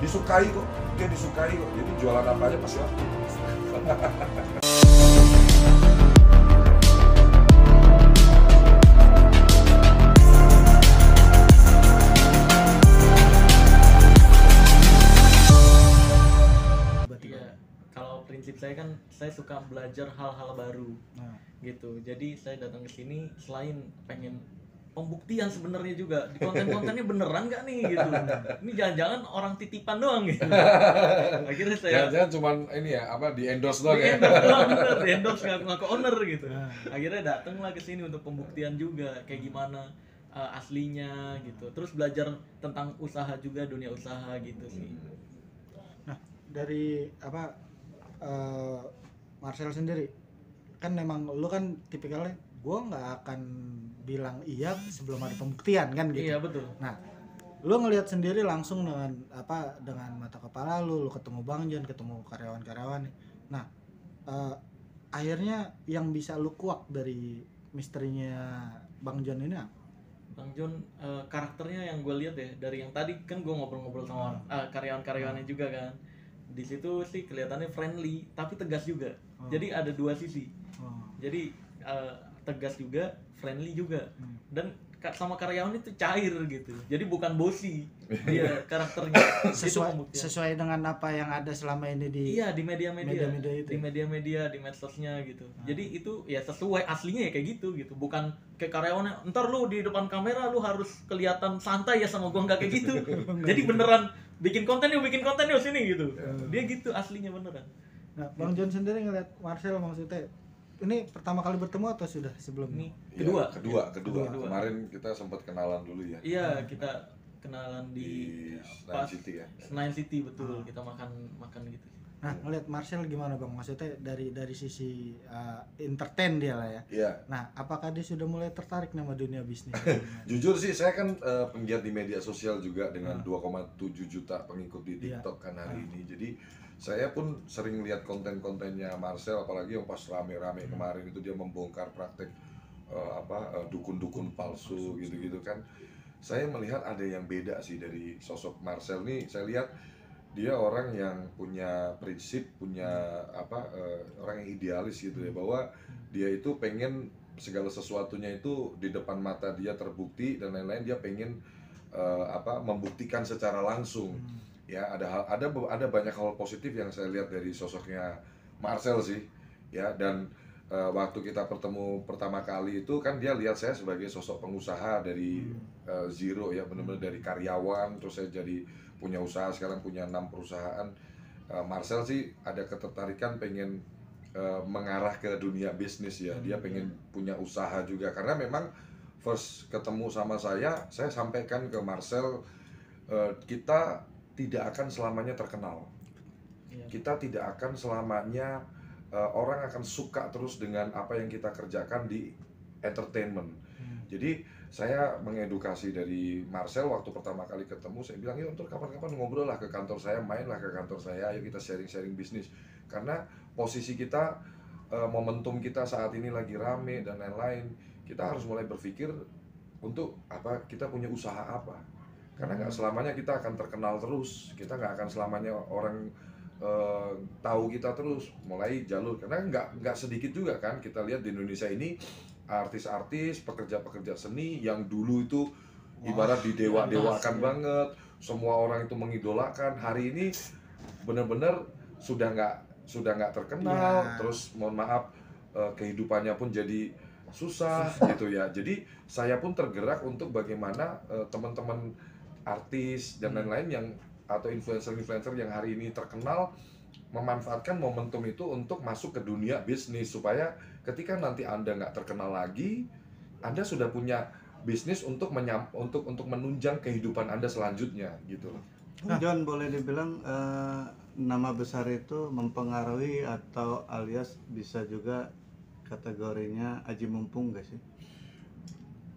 disukai kok, dia disukai kok. Jadi jualan apa aja pasti laku. Prinsip saya kan, saya suka belajar hal-hal baru, gitu. Jadi saya datang ke sini selain pengen pembuktian sebenarnya juga di konten-kontennya beneran nggak nih gitu. Ini jangan-jangan orang titipan doang gitu. Akhirnya saya jangan cuman ini ya apa di endorse doang ya. Di endorse ngaku owner gitu. Akhirnya datanglah ke sini untuk pembuktian juga kayak gimana aslinya gitu. Terus belajar tentang usaha juga, dunia usaha gitu sih. Nah, dari apa Marcel sendiri kan memang lu kan tipikalnya gue nggak akan bilang iya sebelum ada pembuktian kan gitu. Iya betul. Nah, lu ngelihat sendiri langsung dengan mata kepala lu ketemu Bang John, ketemu karyawan-karyawan. Nah, akhirnya yang bisa lu kuak dari misterinya Bang John ini apa? Bang John karakternya yang gue lihat ya dari yang tadi kan gue ngobrol-ngobrol sama karyawan-karyawannya juga kan. Di situ sih kelihatannya friendly tapi tegas juga. Jadi ada dua sisi. Jadi tegas juga, friendly juga. Dan sama karyawan itu cair gitu. Jadi bukan bosi dia karakternya. Sesuai dengan apa yang ada selama ini di media-media itu. Di media-media, di medsosnya gitu. Jadi itu ya sesuai aslinya ya kayak gitu. Bukan kayak karyawannya, ntar lu di depan kamera lu harus kelihatan santai ya sama gua, nggak kayak gitu. Jadi beneran bikin konten yuk sini gitu. Dia gitu aslinya beneran. Nah, Bang John sendiri ngeliat Marcel maksudnya ini pertama kali bertemu atau sudah sebelumnya? Kedua. Kemarin kita sempat kenalan dulu ya. Iya, kita kenalan di Senayan City ya. Senayan City betul. Kita makan gitu. Nah, ngeliat Marcel gimana Bang? Maksudnya dari sisi entertain dia lah ya. Iya. Nah, apakah dia sudah mulai tertarik sama dunia bisnis? Jujur sih, saya kan penggiat di media sosial juga dengan 2,7 juta pengikut di TikTok kan hari ini. Jadi saya pun sering lihat konten-kontennya Marcel, apalagi yang pas rame-rame kemarin itu dia membongkar praktek dukun-dukun palsu gitu-gitu kan. Saya melihat ada yang beda sih dari sosok Marcel nih. Saya lihat dia orang yang punya prinsip, punya orang yang idealis gitu ya, bahwa dia itu pengen segala sesuatunya itu di depan mata dia terbukti dan lain-lain. Dia pengen membuktikan secara langsung. Ya, ada banyak hal positif yang saya lihat dari sosoknya Marcel sih. Ya, dan waktu kita bertemu pertama kali itu kan dia lihat saya sebagai sosok pengusaha dari zero ya, benar-benar dari karyawan terus saya jadi punya usaha, sekarang punya 6 perusahaan. Marcel sih ada ketertarikan pengen mengarah ke dunia bisnis ya. Dia pengen punya usaha juga karena memang first ketemu sama saya sampaikan ke Marcel, kita tidak akan selamanya terkenal. Kita tidak akan selamanya orang akan suka terus dengan apa yang kita kerjakan di entertainment. Jadi saya mengedukasi dari Marcel waktu pertama kali ketemu, saya bilang yuk ntar kapan-kapan ngobrol lah ke kantor saya, mainlah ke kantor saya, ayo kita sharing-sharing bisnis. Karena posisi kita, momentum kita saat ini lagi rame dan lain-lain, kita harus mulai berpikir untuk kita punya usaha apa. Karena nggak selamanya kita akan terkenal terus, kita nggak akan selamanya orang tahu kita terus. Mulai jalur, karena nggak sedikit juga kan kita lihat di Indonesia ini artis-artis, pekerja-pekerja seni yang dulu itu ibarat didewa-dewakan banget, semua orang itu mengidolakan. Hari ini benar-benar sudah nggak terkenal, terus mohon maaf kehidupannya pun jadi susah gitu ya. Jadi saya pun tergerak untuk bagaimana teman-teman artis dan lain-lain yang atau influencer-influencer yang hari ini terkenal memanfaatkan momentum itu untuk masuk ke dunia bisnis, supaya ketika nanti Anda nggak terkenal lagi, Anda sudah punya bisnis untuk menunjang kehidupan Anda selanjutnya gitu loh. John, boleh dibilang nama besar itu mempengaruhi atau alias bisa juga kategorinya aji mumpung gak sih?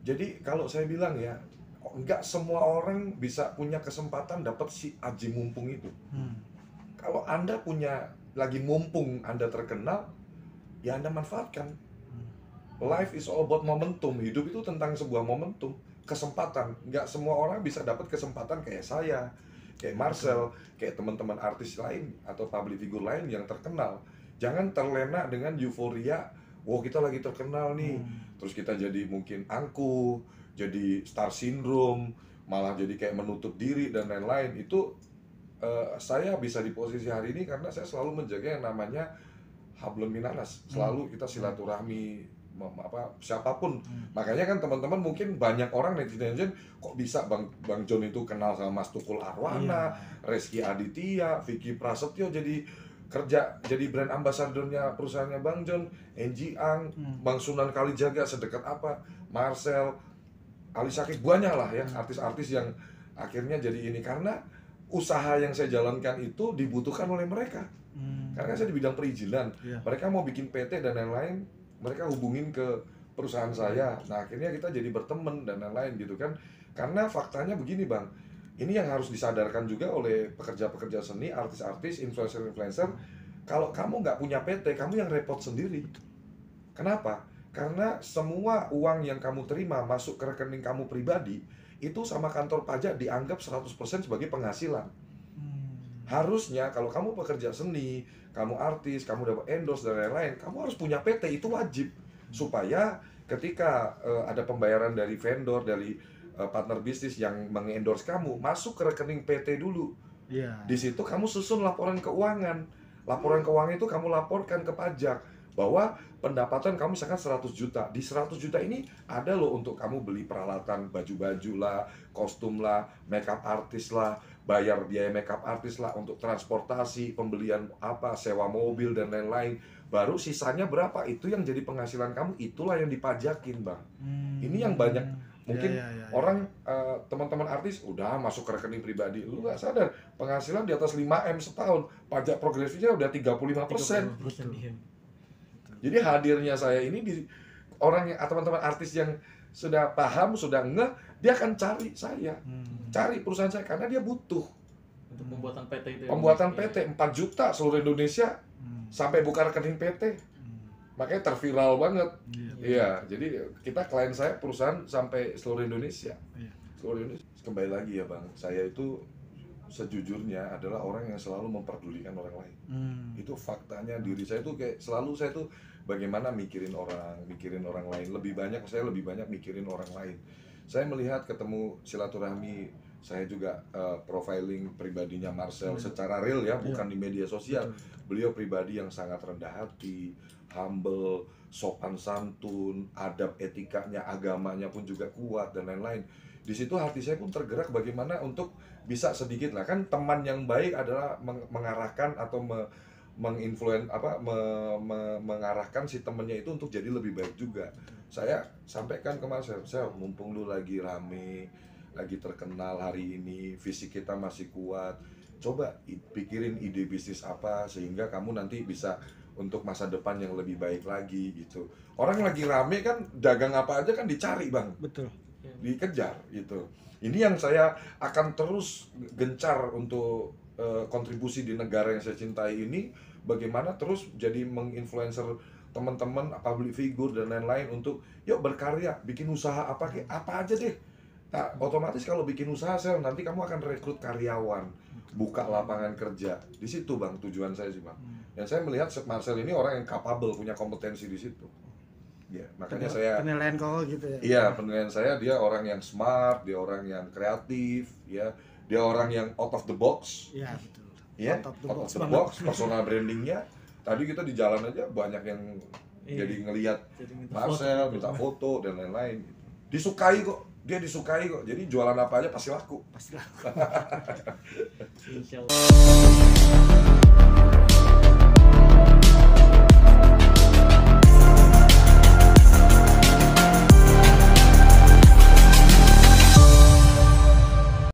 Jadi kalau saya bilang ya, nggak semua orang bisa punya kesempatan dapat si aji mumpung itu. Kalau Anda lagi mumpung Anda terkenal, ya Anda manfaatkan. Life is all about momentum. Hidup itu tentang sebuah momentum, kesempatan. Nggak semua orang bisa dapat kesempatan kayak saya. kayak Marcel, kayak teman-teman artis lain atau public figure lain yang terkenal. Jangan terlena dengan euforia, wow kita lagi terkenal nih, terus kita jadi mungkin angkuh, jadi star syndrome, malah jadi kayak menutup diri dan lain-lain. Itu saya bisa di posisi hari ini karena saya selalu menjaga yang namanya hablum minanas. Selalu kita silaturahmi siapapun. Makanya kan teman-teman mungkin banyak orang netizen kok bisa Bang John itu kenal sama Mas Tukul Arwana, Reski Aditya, Vicky Prasetyo jadi brand ambassadornya perusahaannya Bang John, Enji Ang, Bang Sunan Kalijaga sedekat apa, Marcel, Ali Sakib, banyak lah ya artis-artis yang akhirnya jadi ini karena usaha yang saya jalankan itu dibutuhkan oleh mereka. Karena saya di bidang perizinan, mereka mau bikin PT dan lain-lain, mereka hubungin ke perusahaan saya. Nah akhirnya kita jadi berteman dan lain-lain gitu kan. Karena faktanya begini Bang, ini yang harus disadarkan juga oleh pekerja-pekerja seni, artis-artis, influencer-influencer. Kalau kamu nggak punya PT, kamu yang repot sendiri. Kenapa? Karena semua uang yang kamu terima masuk ke rekening kamu pribadi, itu sama kantor pajak dianggap 100% sebagai penghasilan. Harusnya kalau kamu pekerja seni, kamu artis, kamu dapat endorse dan lain-lain, kamu harus punya PT, itu wajib. Supaya ketika ada pembayaran dari vendor, dari partner bisnis yang mengendorse kamu, masuk ke rekening PT dulu. Di situ kamu susun laporan keuangan. Laporan keuangan itu kamu laporkan ke pajak bahwa pendapatan kamu misalkan 100 juta. Di 100 juta ini ada loh untuk kamu beli peralatan baju-baju lah, kostum lah, makeup artis lah, bayar biaya makeup artis lah, untuk transportasi, pembelian apa, sewa mobil dan lain-lain. Baru sisanya berapa, itu yang jadi penghasilan kamu, itulah yang dipajakin Bang. Ini yang banyak mungkin orang teman-teman artis udah masuk ke rekening pribadi, lu nggak sadar penghasilan di atas 5M setahun, pajak progresifnya udah 35%. Jadi hadirnya saya ini di orang yang teman-teman artis yang sudah paham, sudah ngeh, dia akan cari saya, cari perusahaan saya karena dia butuh untuk pembuatan PT itu. Pembuatan PT 4 juta seluruh Indonesia sampai buka rekening PT, makanya terviral banget. Iya, jadi kita klien saya perusahaan sampai seluruh Indonesia. Seluruh Indonesia. Kembali lagi ya Bang, saya itu sejujurnya adalah orang yang selalu memperdulikan orang lain. Itu faktanya diri saya tuh kayak selalu saya tuh bagaimana mikirin orang lain. Lebih banyak mikirin orang lain. Saya melihat ketemu silaturahmi, saya juga profiling pribadinya Marcel secara real ya, bukan di media sosial. Beliau pribadi yang sangat rendah hati, humble, sopan santun, adab etikanya, agamanya pun juga kuat dan lain-lain. Di situ hati saya pun tergerak bagaimana untuk bisa sedikit lah, kan teman yang baik adalah mengarahkan atau mengarahkan si temennya itu untuk jadi lebih baik juga. Saya sampaikan ke Marcel, mumpung lu lagi rame, lagi terkenal hari ini, fisik kita masih kuat, coba pikirin ide bisnis apa sehingga kamu nanti bisa untuk masa depan yang lebih baik lagi gitu. Orang lagi rame kan, dagang apa aja kan dicari Bang, dikejar gitu. Ini yang saya akan terus gencar untuk kontribusi di negara yang saya cintai ini, bagaimana terus jadi menginfluencer teman-teman, public figure dan lain-lain untuk yuk berkarya, bikin usaha apa aja deh. Nah, otomatis kalau bikin usaha nanti kamu akan rekrut karyawan, buka lapangan kerja. Di situ Bang tujuan saya sih Bang. Dan saya melihat Marcel ini orang yang capable, punya kompetensi di situ. Ya, makanya penilaian kau gitu ya. Iya, penilaian saya dia orang yang smart, dia orang yang kreatif, ya. Dia orang yang out of the box. Iya, betul. Ya, out of the box, personal brandingnya. Tadi kita di jalan aja banyak yang jadi ngelihat Marcel, minta foto dan lain-lain. Disukai kok, dia disukai kok. Jadi jualan apa aja pasti laku. Pasti laku. Insya Allah.